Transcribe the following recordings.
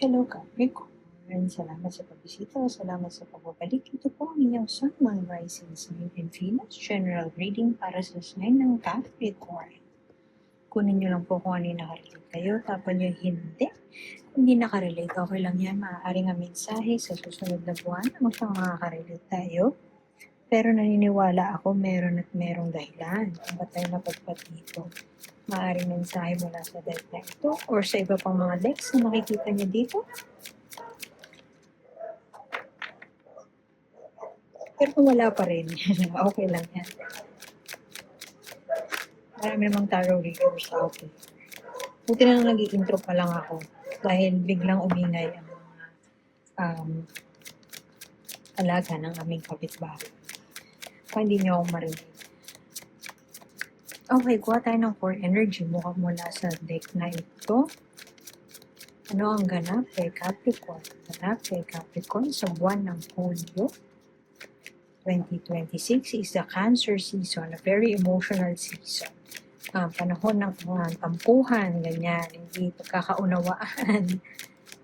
Hello, Capricorn. Salamat sa pagbisita. Salamat sa pagbabalik. Ito po ang inyong Sun, Moon, Rising, Sign, and Venus General Reading para sa sign ng Capricorn. Kunin nyo lang po kung ano yung nakarelate kayo. Tapan nyo hindi. Kung hindi nakarelate, okay lang yan. Maaaring ang mensahe sa susunod na buwan. Ang siyang makaka-relate tayo. Pero naniniwala ako meron at merong dahilan kung ba't tayo napadpad dito. Maaaring mensahe mula sa deck na ito or sa iba pang mga decks na nakikita niyo dito. Pero kung wala pa rin, okay lang yan. Marami namang tarot readers out there. Buti na lang nag-i-intro pa lang ako dahil biglang umingay ang mga alaga ng aming kapitbahay. Kung hindi niyo ako marinig. Okay, kuha tayo ng core energy mula sa deck na ito. Ano ang ganap kay Capricorn? Ganap kay Capricorn sa buwan ng Hulyo 2026 is the Cancer season, a very emotional season. Panahon ng tampuhan, ganyan, hindi pagkakaunawaan.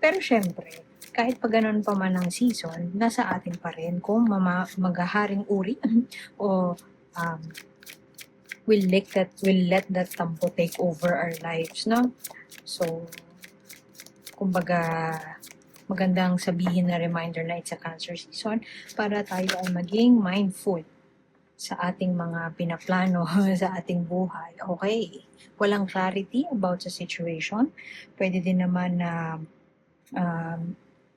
Pero syempre, kahit pa ganun pa man ang season, nasa atin pa rin kung maghaharing uri o will let that tampo take over our lives, no? So, kumbaga, magandang sabihin na reminder na it's a Cancer season para tayo ay maging mindful sa ating mga pinaplano sa ating buhay. Okay, walang clarity about sa situation. Pwede din naman na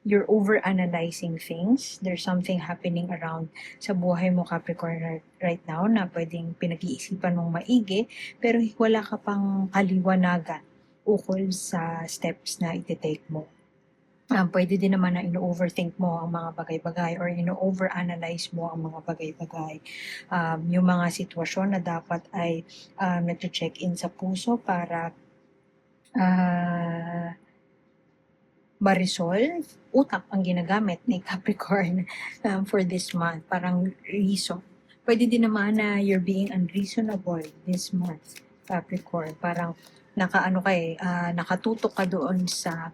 you're over-analyzing things. There's something happening around sa buhay mo, Capricorn, right now na pwedeng pinag-iisipan mong maigi, pero wala ka pang kaliwanagan ukol sa steps na iti-take mo. Pwede din naman na ino-overthink mo ang mga bagay-bagay or ino-overanalyze mo ang mga bagay-bagay. Yung mga sitwasyon na dapat ay nag-check-in sa puso para ma-resolve, utak ang ginagamit ni Capricorn for this month. Parang reason. Pwede din naman na you're being unreasonable this month, Capricorn. Parang nakatutok ka doon sa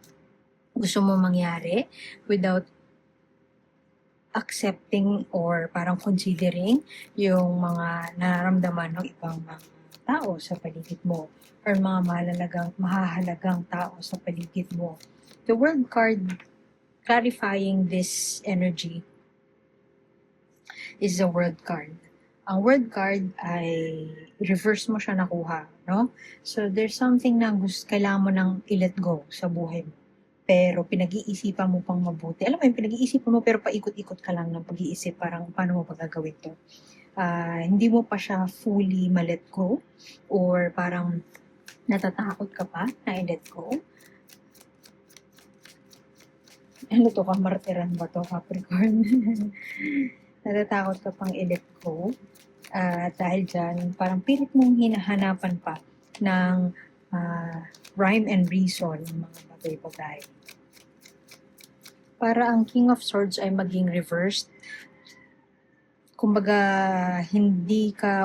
gusto mo mangyari without accepting or parang considering yung mga nararamdaman ng ibang mga tao sa paligid mo or mga mahahalagang tao sa paligid mo. The World card clarifying this energy is the World card. Ang World card ay reverse mo siya nakuha, no? So there's something na kailangan mo nang i-let go sa buhay mo. Pero pinag-iisipan mo pang mabuti. Alam mo yung pinag-iisipan mo pero paikot-ikot ka lang ng pag-iisip parang paano mo pagagawin to. Hindi mo pa siya fully ma-let go or parang natatakot ka pa na i-let go. Ano to, kamartiran ba to, Capricorn? Natatakot ka pang i-let go. Dahil dyan, parang pilit mong hinahanapan pa ng rhyme and reason ng mga bagay-bagay. Para ang King of Swords ay maging reversed. Kumbaga,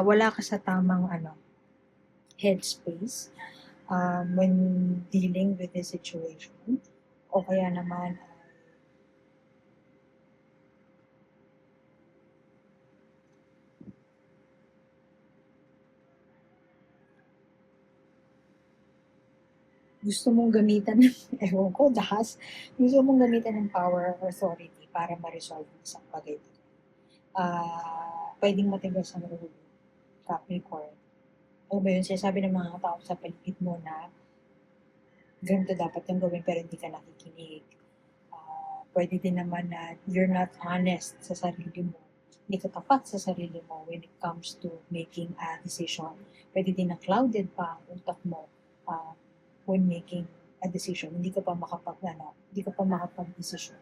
wala ka sa tamang headspace when dealing with this situation. O kaya naman, gusto mong gamitan ng, ewan ko, gusto mong gamitan ng power or authority para ma-resolve isang bagay. Pwedeng matigas ang ulo, Capricorn. Ano ba yun? Sinasabi ng mga tao sa paligid mo na ganito dapat yung gawin pero hindi ka nakikinig. Pwede din naman na you're not honest sa sarili mo. Hindi ka tapat sa sarili mo when it comes to making a decision. Pwede din na clouded pa ang utak mo when making a decision. Hindi ka pa makapag-decision.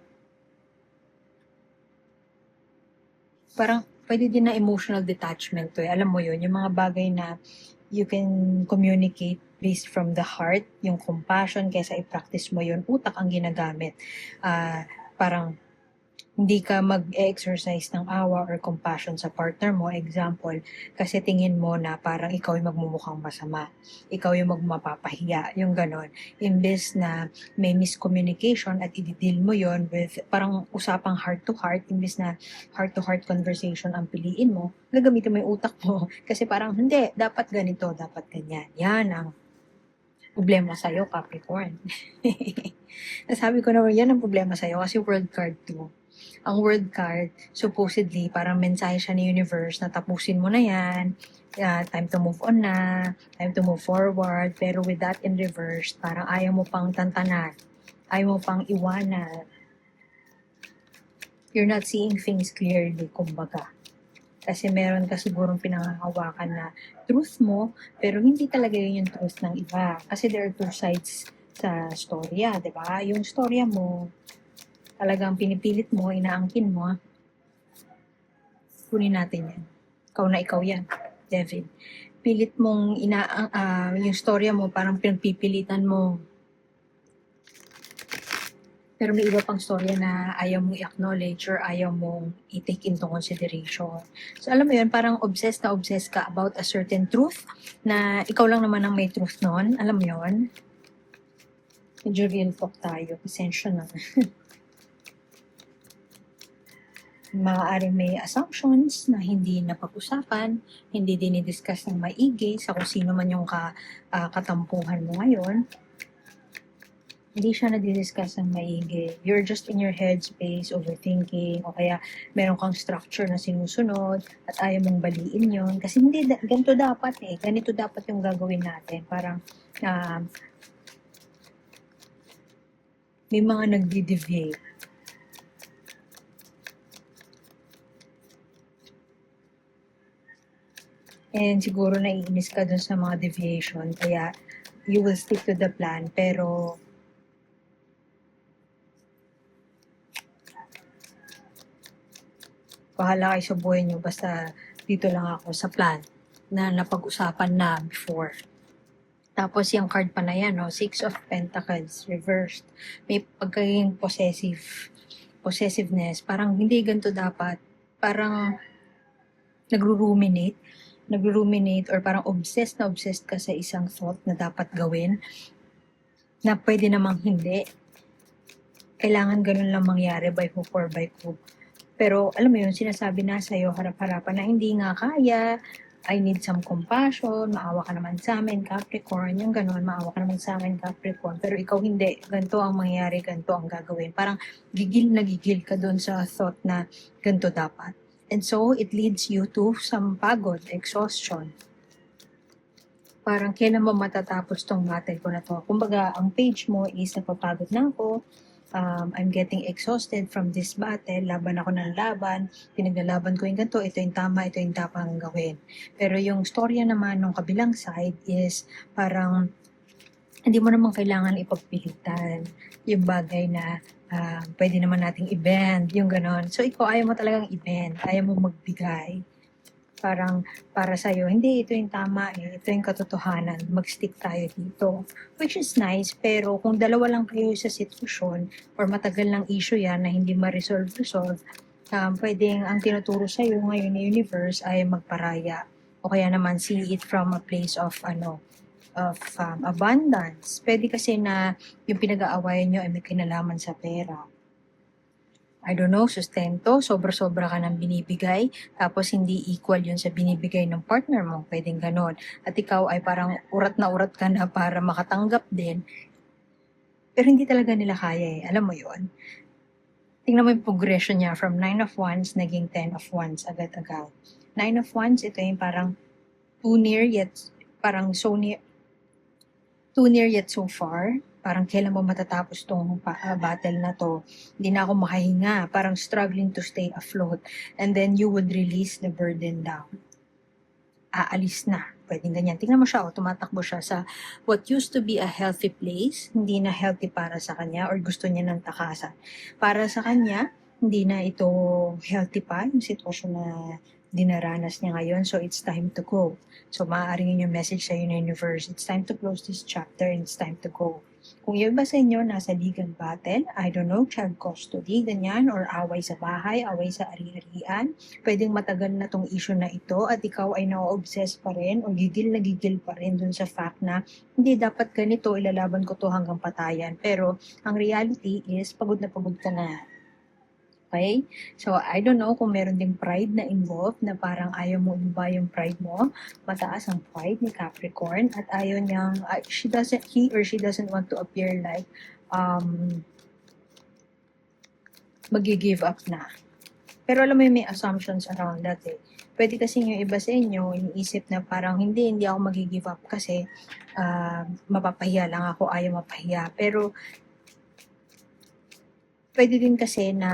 Parang pwede din na emotional detachment to. Alam mo yun, yung mga bagay na you can communicate based from the heart, yung compassion, kaysa i-practice mo yun, utak ang ginagamit. Parang hindi ka mag-exercise ng awa or compassion sa partner mo, example, kasi tingin mo na parang ikaw yung magmumukhang masama, ikaw yung magmapapahiya, yung ganon. Imbes na may miscommunication at i-deal mo yon with parang usapang heart to heart, imbes na heart to heart conversation ang piliin mo, gagamitin mo yung utak mo kasi parang hindi, dapat ganito, dapat ganyan. Yan ang problema sa'yo, Capricorn. Nasabi ko na yan ang problema sa'yo kasi world card 2. Ang world card, supposedly, parang mensahe siya ni universe na tapusin mo na yan, time to move on na, time to move forward, pero with that in reverse, parang ayaw mo pang tantanan, ayaw mo pang iwanan. You're not seeing things clearly, kumbaga. Kasi meron ka sigurong pinangahawakan na truth mo, pero hindi talaga yun yung truth ng iba. Kasi there are two sides sa storya, di ba? Yung storya mo, talagang pinipilit mo, inaangkin mo. Kunin natin yan. Ikaw na ikaw yan, Devin. Pilit mong yung storya mo, parang pinagpipilitan mo. Pero may iba pang storya na ayaw mong i-acknowledge or ayaw mong i-take into consideration. So alam mo yun, parang obsessed ka about a certain truth na ikaw lang naman ang may truth nun. Alam mo yun? Medyo real talk tayo. Pasensya na. Maaaring may assumptions na hindi napag-usapan, hindi dinidiscuss ng maigi sa kung sino man yung katampuhan mo ngayon. Hindi siya nadidiscuss ng maigi. You're just in your head space, overthinking, o kaya meron kang structure na sinusunod at ayaw mong baliin yon. Kasi hindi, ganito dapat eh. Ganito dapat yung gagawin natin. Parang may mga nagdi-deviate. And siguro naiinis ka dun sa mga deviation, kaya you will stick to the plan, pero bahala kayo sa buhay nyo, basta dito lang ako sa plan na napag-usapan na before. Tapos yung card pa na yan, no? Six of Pentacles, reversed. May pagkaging possessiveness, parang hindi ganito dapat, parang nagro-ruminate or parang obsessed ka sa isang thought na dapat gawin na pwede namang hindi. Kailangan ganun lang mangyari by hook or by crook. Pero alam mo yun, sinasabi na sa'yo harap-harapan na hindi nga kaya, I need some compassion, maawa ka naman sa amin, Capricorn, yung ganun, maawa ka naman sa amin, Capricorn. Pero ikaw hindi, ganito ang mangyayari, ganito ang gagawin. Parang gigil ka dun sa thought na ganito dapat. And so, it leads you to some pagod, exhaustion. Parang kailan mo matatapos tong battle ko na to? Kumbaga, ang page mo is napapagod na ako, I'm getting exhausted from this battle, laban ako ng laban, pinaglalaban ko yung ganito, ito yung tama, ito yung tapang gawin. Pero yung storya naman ng kabilang side is parang hindi mo naman kailangan ipagpilitan yung bagay na pwede naman nating i-bend, yung ganon. So, ikaw ayaw mo talagang i-bend, ayaw mo magbigay. Parang para sa'yo, hindi, ito yung tama eh, ito yung katotohanan, mag-stick tayo dito. Which is nice, pero kung dalawa lang kayo sa sitwasyon, or matagal ng issue yan na hindi ma-resolve, pwedeng ang tinuturo sa'yo ngayon ni universe ay magparaya. O kaya naman see it from a place of abundance. Pwede kasi na yung pinag-aawayan nyo ay may kinalaman sa pera. I don't know, sustento, sobra-sobra ka ng binibigay, tapos hindi equal yun sa binibigay ng partner mo, pwedeng ganon. At ikaw ay parang urat na urat ka na para makatanggap din, pero hindi talaga nila kaya eh, alam mo yun? Tingnan mo yung progression niya from 9 of Wands, naging 10 of Wands agad-agad. 9 of Wands, ito yung parang too near yet so far. Parang kailan mo matatapos tong battle na to. Hindi na ako makahinga. Parang struggling to stay afloat. And then you would release the burden down. Aalis na. Pwedeng ganyan. Tingnan mo siya, tumatakbo siya sa what used to be a healthy place. Hindi na healthy para sa kanya or gusto niya ng takasan. Para sa kanya, hindi na ito healthy pa. Yung sitwasyon na dinaranas niya ngayon. So, it's time to go. So, maaaring yun yung message sa universe. It's time to close this chapter and it's time to go. Kung yung iba sa inyo nasa legal battle, I don't know, child custody, ganyan, or away sa bahay, away sa ari-arian, pwedeng matagal na tong issue na ito at ikaw ay na-obsess pa rin o gigil na gigil pa rin dun sa fact na hindi dapat ganito, ilalaban ko to hanggang patayan. Pero ang reality is pagod na pagod ka na. Okay? So, I don't know kung meron ding pride na involved na parang ayaw mo iba yung pride mo. Mataas ang pride ni Capricorn at ayaw niyang, he or she doesn't want to appear like magi-give up na. Pero alam mo may assumptions around that eh. Pwede kasi yung iba sa inyo, iniisip na parang hindi ako magi-give up kasi mapapahiya lang ako, ayaw mapahiya. Pero pwede din kasi na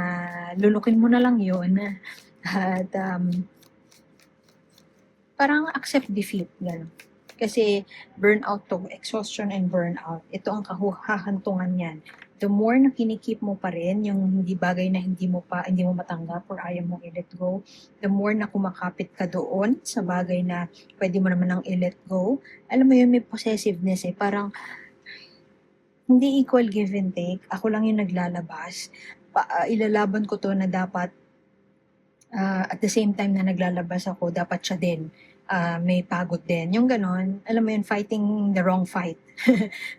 lunukin mo na lang yun at parang accept defeat. Gano'n. Kasi burnout to, exhaustion and burnout, ito ang kahahantungan yan. The more na kinikip mo pa rin yung hindi bagay na hindi mo matanggap or ayaw mong i-let go, the more na kumakapit ka doon sa bagay na pwede mo naman nang i-let go. Alam mo yun, may possessiveness eh. Parang hindi equal give and take. Ako lang yung naglalabas. Ilalaban ko to na dapat at the same time na naglalabas ako, dapat siya din. May pagod din. Yung ganon, alam mo yun, fighting the wrong fight.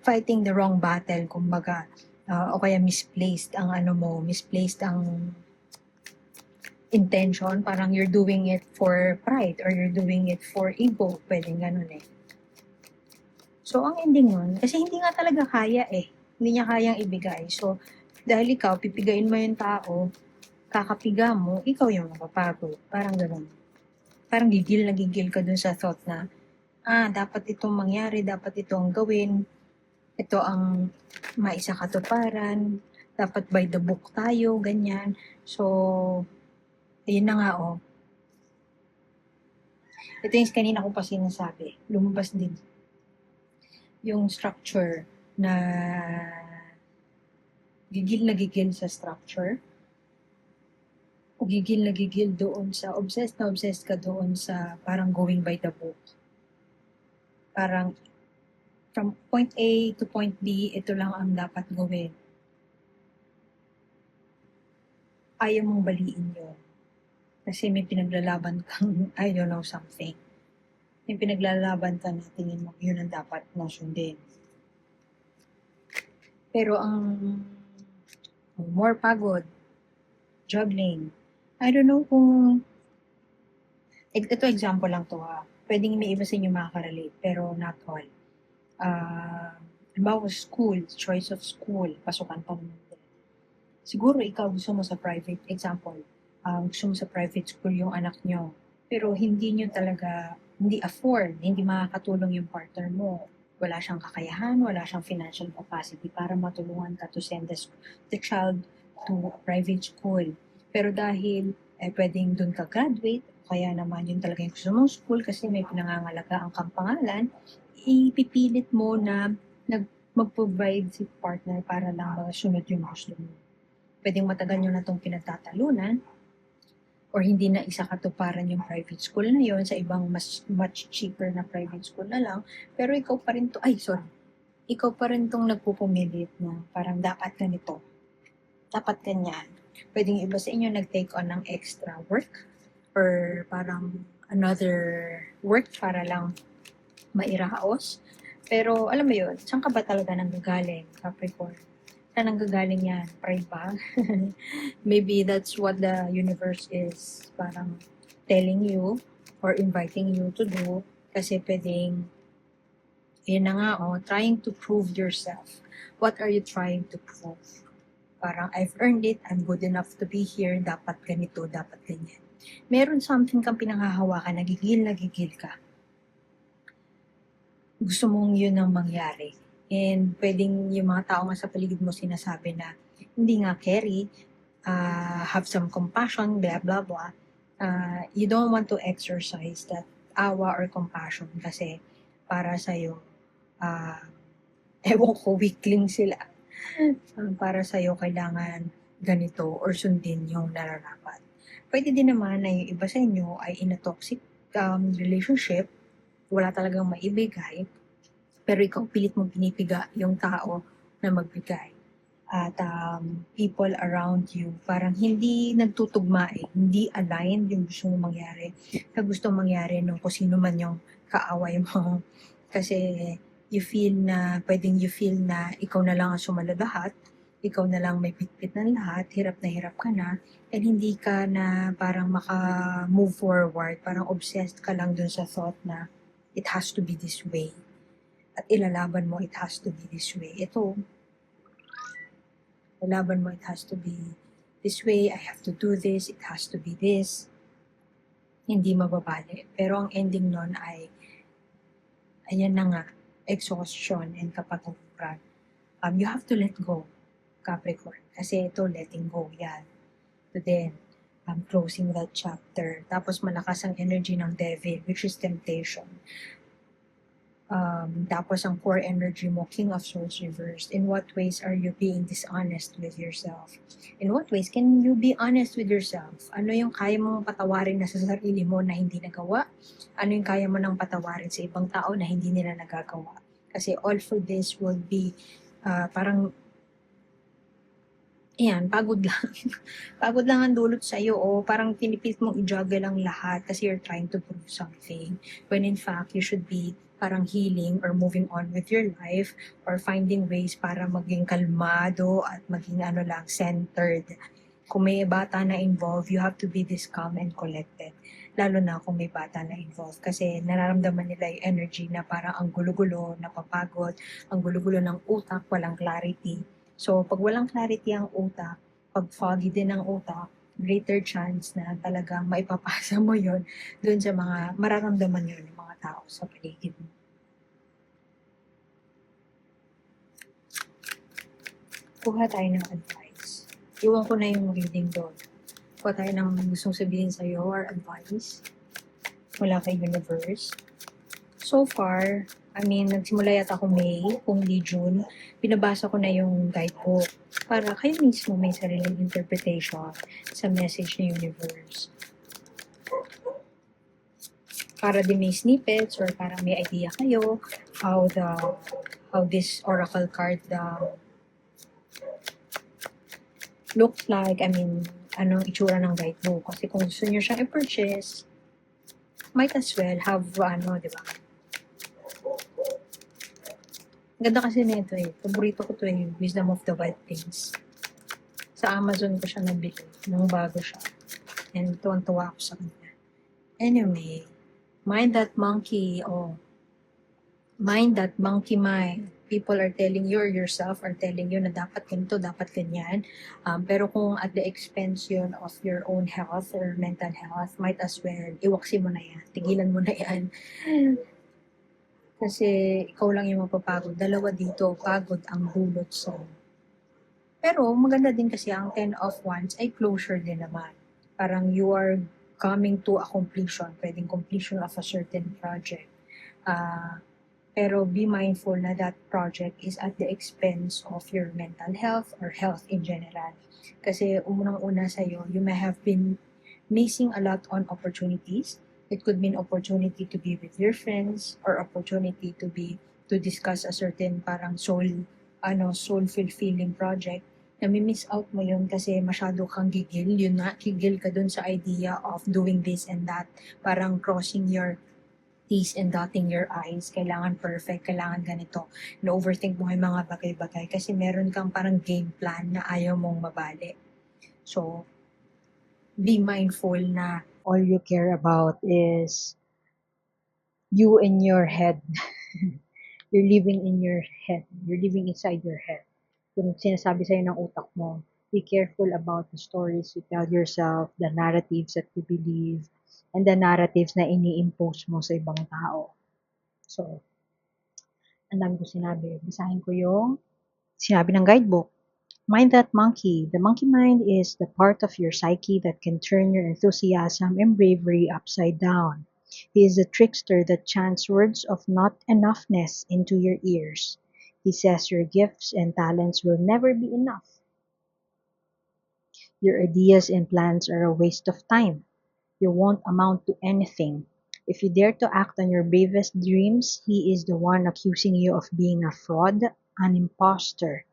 Fighting the wrong battle, kumbaga. O kaya misplaced ang misplaced ang intention. Parang you're doing it for pride or you're doing it for ego. Pwedeng ganon eh. So, ang ending nun, kasi hindi nga talaga kaya eh. Hindi niya kayang ibigay. So, dahil ikaw, pipigain mo yung tao, kakapiga mo, ikaw yung mapapagod. Parang gano'n. Parang gigil na gigil ka dun sa thought na, dapat itong mangyari, dapat itong gawin, ito ang maisakatuparan, dapat by the book tayo, ganyan. So, ayun na nga Ito yung kanina ko pa sinasabi, lumabas din yung structure na gigil sa structure o gigil doon sa obsessed ka doon sa parang going by the book. Parang from point A to point B, ito lang ang dapat gawin. Ayaw mong baliin yun. Kasi may pinaglalaban kang, I don't know, something. May pinaglalaban ka na tingin mo, yun ang dapat na sundin. Pero ang more pagod, juggling, I don't know kung, ito example lang to pwedeng may iba sa inyo makakarelate, pero not all. Halimbawa school, choice of school, pasukan pa naman din. Siguro ikaw gusto mo sa private, example, gusto mo sa private school yung anak nyo, pero hindi nyo talaga hindi afford, hindi makakatulong yung partner mo. Wala siyang kakayahan, wala siyang financial capacity para matulungan ka to send the child to a private school. Pero dahil pwedeng doon ka graduate, kaya naman yun talaga yung gusto mong school kasi may pinangangalagaan kang pangalan, ipipilit mo na mag-provide si partner para lang masunod yung gusto mo. Pwedeng matagal nyo na itong pinagtatalunan, or hindi na isa katuparan yung private school na yon sa ibang much cheaper na private school na lang, pero ikaw pa rin ikaw pa rin tong nagpupumilit na parang dapat ganito, dapat ganyan. Pwedeng iba sa inyo nag-take on ng extra work or parang another work para lang mairaos. Pero alam mo yun, saan ka ba talaga nanggagaling, Capricorn? Saan nanggagaling yan? Pride ba? Maybe that's what the universe is parang telling you or inviting you to do kasi pwedeng yun na nga trying to prove yourself. What are you trying to prove? Parang I've earned it, I'm good enough to be here, dapat ganito, dapat ganyan. Meron something kang pinanghahawakan, nagigil ka. Gusto mong yun ang mangyari. And pwedeng yung mga tao nga sa paligid mo sinasabi na, hindi nga carry, have some compassion, blah, blah, blah. You don't want to exercise that awa or compassion kasi para sa'yo, ewan ko, weakling sila. Para sa'yo, kailangan ganito or sundin yung nararapat. Pwede din naman na yung iba sa inyo ay in a toxic relationship, wala talagang maibigay, pero ikaw pilit mo pinipiga yung tao na magbigay. At people around you, parang hindi nagtutugma hindi aligned yung gusto mong mangyari sa gusto mangyari nung kung sino man yung kaaway mo. Kasi you feel na ikaw na lang ang sumalo lahat, ikaw na lang may pitpit ng lahat, hirap ka na, and hindi ka na parang maka-move forward, parang obsessed ka lang dun sa thought na it has to be this way. At ilalaban mo, it has to be this way. Ito, ilalaban mo, it has to be this way, I have to do this, it has to be this. Hindi mababali. Pero ang ending nun ay, ayan na nga, exhaustion and kapaturan. You have to let go, Capricorn. Kasi ito, letting go, yan. To then, closing that chapter. Tapos malakas ang energy ng devil, which is temptation. Tapos ang core energy mo, King of Swords reversed. In what ways are you being dishonest with yourself? In what ways can you be honest with yourself? Ano yung kaya mong patawarin na sa sarili mo na hindi nagawa? Ano yung kaya mo nang patawarin sa ibang tao na hindi nila nagagawa? Kasi all for this will be parang ayan, pagod lang. Pagod lang ang dulot sa'yo o parang pinipilit mong i-juggle ang lahat kasi you're trying to prove something. When in fact, you should be parang healing or moving on with your life or finding ways para maging kalmado at maging centered. Kung may bata na involved, you have to be this calm and collected. Lalo na kung may bata na involved. Kasi nararamdaman nila yung energy na parang ang gulo-gulo, napapagod, ang gulo-gulo ng utak, walang clarity. So, pag walang clarity ang utak, pag foggy din ang utak, greater chance na talagang maipapasa mo yon dun sa mga mararamdaman yun ng mga tao sa paligid mo. Kuha tayo ng advice. Iwan ko na yung reading doon. Kuha tayo ng gustong sabihin sa'yo or advice mula kay universe. So far, nagsimula yata ako May, kung hindi June, binabasa ko na yung guidebook para kayo mismo may sariling interpretation sa message ng universe. Para din may snippets or para may idea kayo how this oracle card looks like, anong itsura ng guidebook. Kasi kung gusto nyo siyang i-purchase, might as well have, di ba? Ganda kasi nito Paborito ko Wisdom of the Wild Things. Sa Amazon ko siya nabili nung bago siya. And tuwan-tuwa ako sa kanya. Anyway, mind that monkey mind. People are telling you or yourself are telling you na dapat ganito, dapat ganyan. Pero kung at the expense yun of your own health or mental health, might as well, iwaksi mo na yan. Tigilan mo na yan. Kasi ikaw lang yung mapapagod. Dalawa dito, pagod ang dulot sa. Pero maganda din kasi ang 10 of Wands ay closure din naman. Parang you are coming to a completion. Pwedeng completion of a certain project. Pero be mindful na that project is at the expense of your mental health or health in general. Kasi unang-una sa'yo, you may have been missing a lot on opportunities. It could mean opportunity to be with your friends or opportunity to discuss a certain parang soul fulfilling project. Nami-miss out mo yun kasi masyado kang gigil. Yun na, gigil ka dun sa idea of doing this and that. Parang crossing your T's and dotting your I's. Kailangan perfect, kailangan ganito. Na-overthink mo yung mga bagay-bagay kasi meron kang parang game plan na ayaw mong mabali. So, be mindful na all you care about is you in your head. You're living in your head. You're living inside your head. Yung sinasabi sa'yo ng utak mo, be careful about the stories you tell yourself, the narratives that you believe, and the narratives na ini-impose mo sa ibang tao. So, ang dami ko sinabi. Basahin ko yung sinabi ng guidebook. Mind that monkey. The monkey mind is the part of your psyche that can turn your enthusiasm and bravery upside down. He is the trickster that chants words of not enoughness into your ears. He says your gifts and talents will never be enough. Your ideas and plans are a waste of time. You won't amount to anything. If you dare to act on your bravest dreams, he is the one accusing you of being a fraud, an imposter,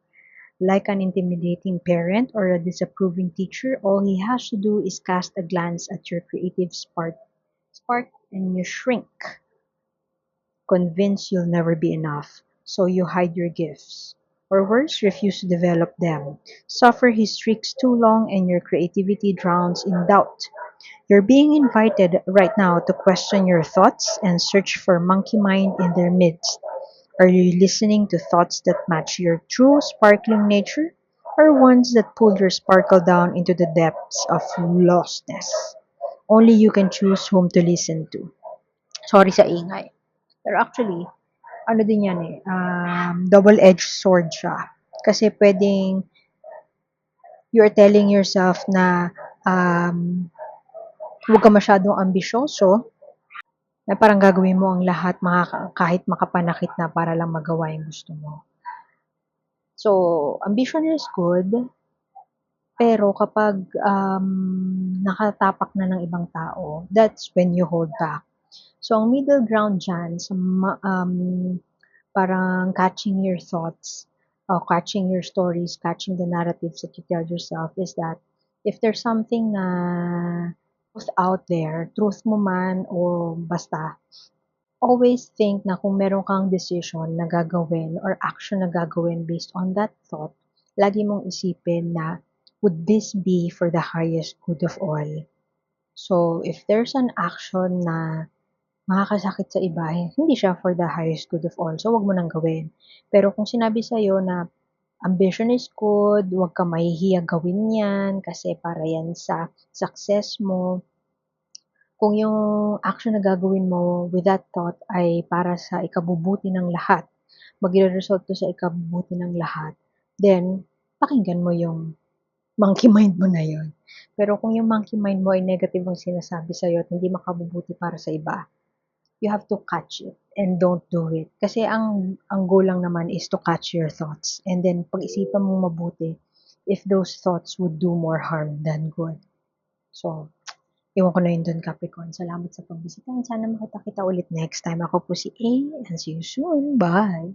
Like an intimidating parent or a disapproving teacher, all he has to do is cast a glance at your creative spark and you shrink, convinced you'll never be enough. So you hide your gifts. Or worse, refuse to develop them. Suffer his tricks too long and your creativity drowns in doubt. You're being invited right now to question your thoughts and search for monkey mind in their midst. Are you listening to thoughts that match your true sparkling nature or ones that pull your sparkle down into the depths of lostness? Only you can choose whom to listen to. Sorry sa ingay. Pero actually, ano din yan eh, double-edged sword siya. Kasi pwedeng you're telling yourself na huwag ka masyadong ambisyoso, na parang gagawin mo ang lahat kahit makapanakit na para lang magawa yung gusto mo. So, ambition is good, pero kapag nakatapak na ng ibang tao, that's when you hold back. So, ang middle ground dyan, sa parang catching your thoughts, catching your stories, catching the narratives that you tell yourself is that if there's something na truth out there, truth mo man o basta, always think na kung meron kang decision na gagawin or action na gagawin based on that thought, lagi mong isipin na, would this be for the highest good of all? So, if there's an action na makakasakit sa iba, hindi siya for the highest good of all. So, wag mo nang gawin. Pero kung sinabi sa'yo na ambition is good, wag ka mahihiya gawin yan kasi para yan sa success mo. Kung yung action na gagawin mo with that thought ay para sa ikabubuti ng lahat, magre-result to sa ikabubuti ng lahat, then pakinggan mo yung monkey mind mo na yun. Pero kung yung monkey mind mo ay negative ang sinasabi sa'yo at hindi makabubuti para sa iba, you have to catch it and don't do it. Kasi ang goal lang naman is to catch your thoughts and then pag-isipan mo mabuti if those thoughts would do more harm than good. So, iwan ko na yun dun, Capricorn. Salamat sa pagbisita. Sana makita kita ulit next time. Ako po si A and see you soon. Bye!